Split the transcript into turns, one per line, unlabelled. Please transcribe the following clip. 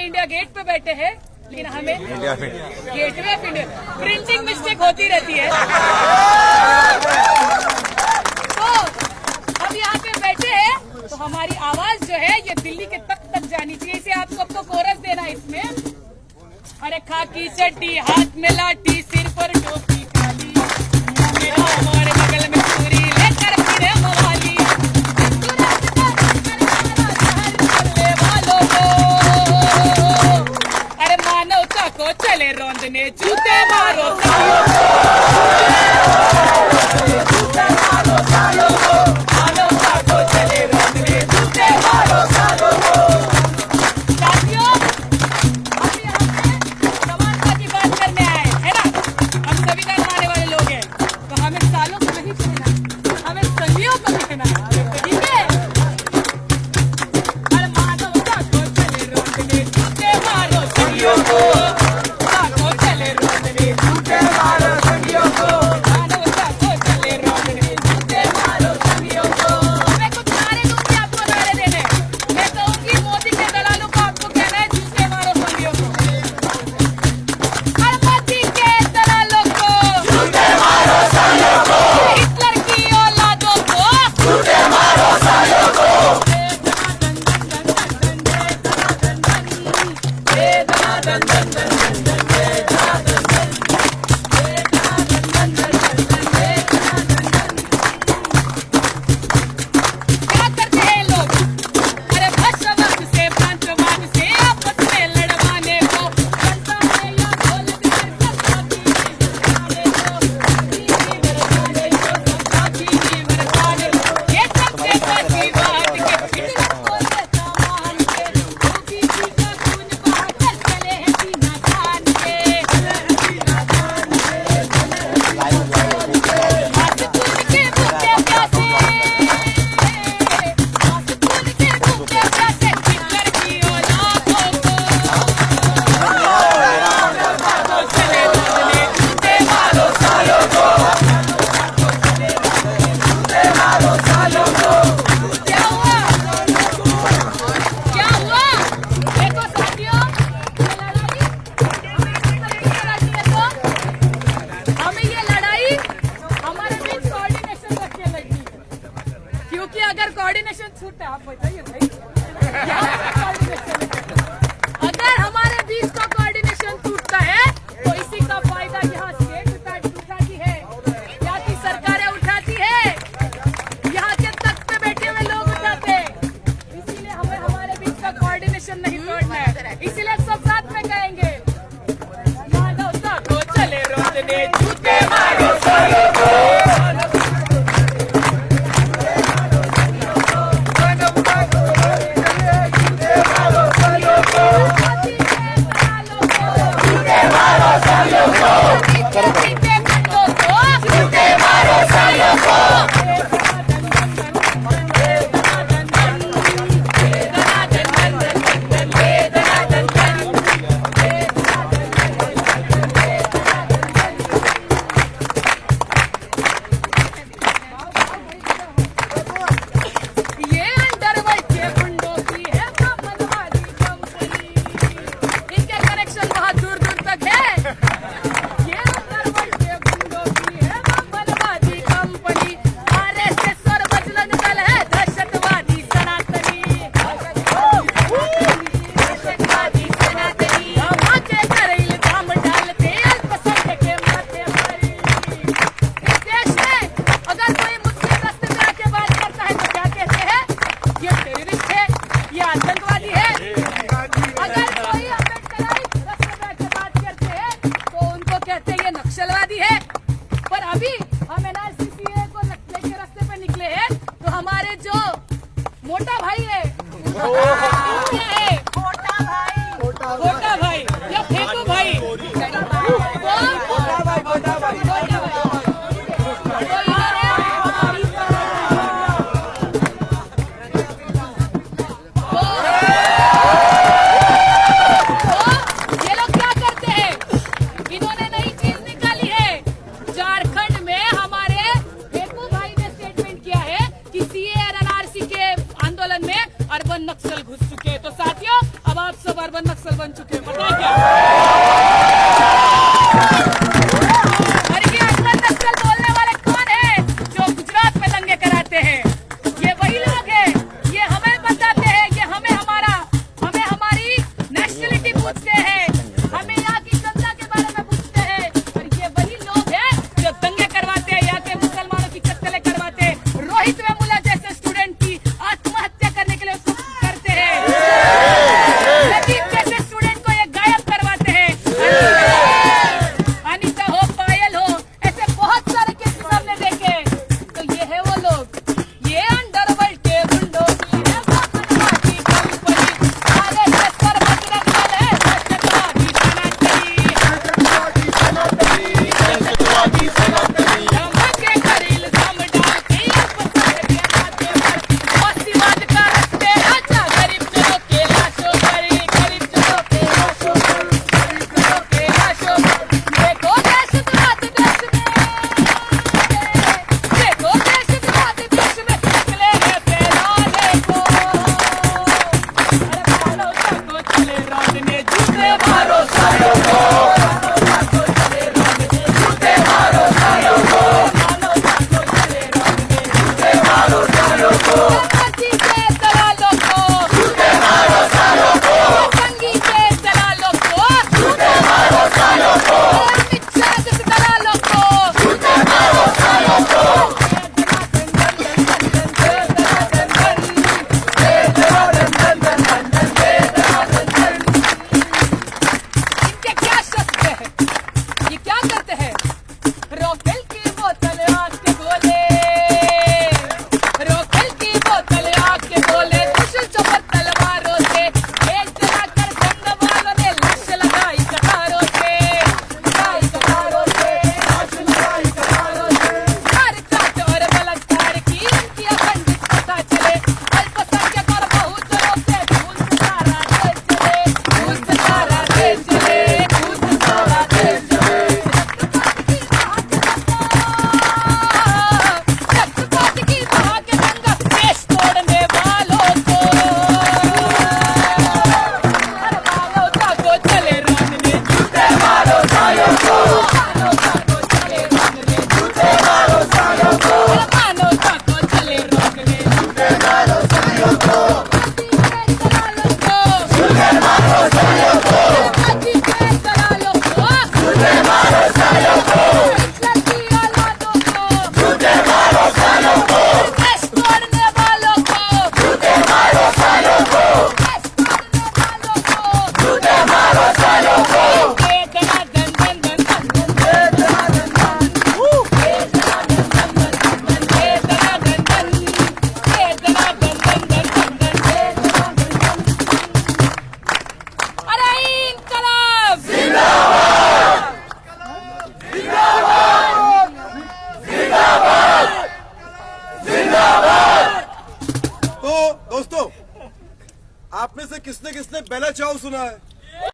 India gate पे बैठे हैं, लेकिन हमें gateway of India printing mistake होती रहती है। तो हम यहाँ पे बैठे हैं तो हमारी आवाज जो है ये दिल्ली के तक जानी चाहिए। इसे आप सबको कोरस देना है इसमें। अरे खाकी चड्डी, हाथ में लाठी, सिर पर टोपी काली, हमारे बगल में चूरी लेकर फिरे मवाली, अरे मानवता को चले रौंदने, जूते मारो मानवता को चले रौंदने, जूते मारो साथियों, हम यहाँ पे समानता की बात करने आए है ना। हम सभी का मानने वाले लोग हैं, तो हमें सालों को नहीं कहना, हमें सदियों को कहना है, ठीक है। अरे मानवता को चले रौंदने, जूते मारो सदियों को, चले रौंदने, जूते मारो सदियों को, मानवता को चले रौंदने, जूते मारो सदियों को। मैं कुछ नारे दूंगी, आपको नारे देने। मैं कहूंगी मोदी के दलालों को आपको कहना है जूते मारो सदियों को। मोदी के दलालों को जूते मारो सदियों को, हिटलर की औलादों को जूते मारो सदियों को। क्या करते हैं लोग? अरे भस्मवाद से, प्रांतवाद से आपस में लड़वाने को, जनता में या बोल देकर सबकी बरसाने को, सबकी बरसाने को, ये सबसे फसीवाद के इतने को सामान के, धोबी जी का खून बहाकर चले हैं सीना तान के, मासूम के भूखे प्यासे, मासूम के भूखे प्यासे, हिटलर की औलादों को चले रौंदने, जूते मारो सालों को, जूते मारो सालों को। क्या हुआ? क्या हुआ? देखो साथियों, हमें ये लड़ाई हमारे बीच कोऑर्डिनेशन रखने लगी, क्योंकि अगर कोऑर्डिनेशन छूटा, आप बताइए भाई, यहाँ पे coordination है। अगर हमारे बीच का कोऑर्डिनेशन टूटता है तो इसी का फायदा यहाँ स्टेट उठाती है, यहाँ की सरकारें उठाती है, यहाँ के तख्त पे बैठे हुए लोग उठाते हैं। इसीलिए हमें हमारे बीच का कोऑर्डिनेशन नहीं तोड़ना है। इसीलिए सब साथ में कहेंगे, मानवता को चले रौंदने, जूते मारो सालों को, #1 नक्सल बन चुके हैं, पता है क्या? और ये #1 नक्सल बोलने वाले कौन है जो गुजरात में दंगे कराते हैं? ये वही लोग हैं, ये हमें बताते हैं कि हमें हमारी नेशनलिटी पूछते हैं, हमें यहाँ की जनता के बारे में पूछते हैं। और ये वही लोग हैं जो दंगे करवाते हैं, यहाँ के मुसलमानों की कत्ले करवाते हैं। रोहित वेमुला जैसे स्टूडेंट की आत्महत्या करने के लिए उसको करते हैं, लतीफ जैसे स्टूडेंट को ये गायब करवाते हैं। अनीता हो, पायल हो, ऐसे बहुत सारे केसेस हमने देखे। तो ये है वो लोग, ये अंडरवर्ल्ड के गुंडों की है वो मनमानी कंपनी। सारे शस्त्र बजरंग दल है, दहशतवादी धमके कर इल्जाम डाल के अपने के नाते पर बस्तीवाद का रस्ते आजा गरीब जनों के लाशों पर, गरीब जनों के लाशों पर, गरीब जनों के लाशों पर। देखो दहशतवाद देश में, देखो दहशतवाद देश में निकले हैं फैलाने को। अरे मानो जाको चले रोडने जूते मारो सायों को, मानो जाको चले रोडने जूते मारो सायों को, मानो जाको चले रोडने जूते मारो सायों को। संगी के दलालों को जूते मारो सायों को, संगी के दलालों को जूते मारो सायों को, अमित शाह के दलालों को जूते मारो सायों को। इनके क्या शस्त्र है, ये क्या करते हैं? रॉकेल की बोतल आग के गोले, रॉकेल की बोतल आग के गोले, त्रिशूल चौपर तलवारों से एक जलाकर संग वालों ने लाश लगाई कतारों से, लगाई कतारों से, लाश लगाई कतारों से। हर जात और बलात्कार की इनकी अखंडित कथा चले, अल्पसंख्यक और बहुजनों से भूल से सारा देश चले, भूल से सारा देश चले, भूल से सारा देश चले। रक्तपात की बहा के दंगा देश तोड़ने वालों को, अरे मानो जाको चले रोडने जूते मारो सायों को, मानो जाको चले रोडने जूते मारो सायों को, अरे मानो जाको चले रोडने जूते मारो सायों को। दलालों को जूते मारो सायों को, के दलालों को जूते मारो सायों को, हिटलर की औलादों को जूते मारो सायों को, देश तोड़ने वालों को जूते मारो सायों को, देश तोड़ने वालों को जूते मारो सायों को। दे दना दन दन दन दन, दे दना दन दन, दे दना दन दन दन, दे दना दन दन, दे दना दन दन दन, दे दना दन दन। अरे इनकलाब
तो दोस्तों, आप में से किसने किसने बेला चाव सुना है?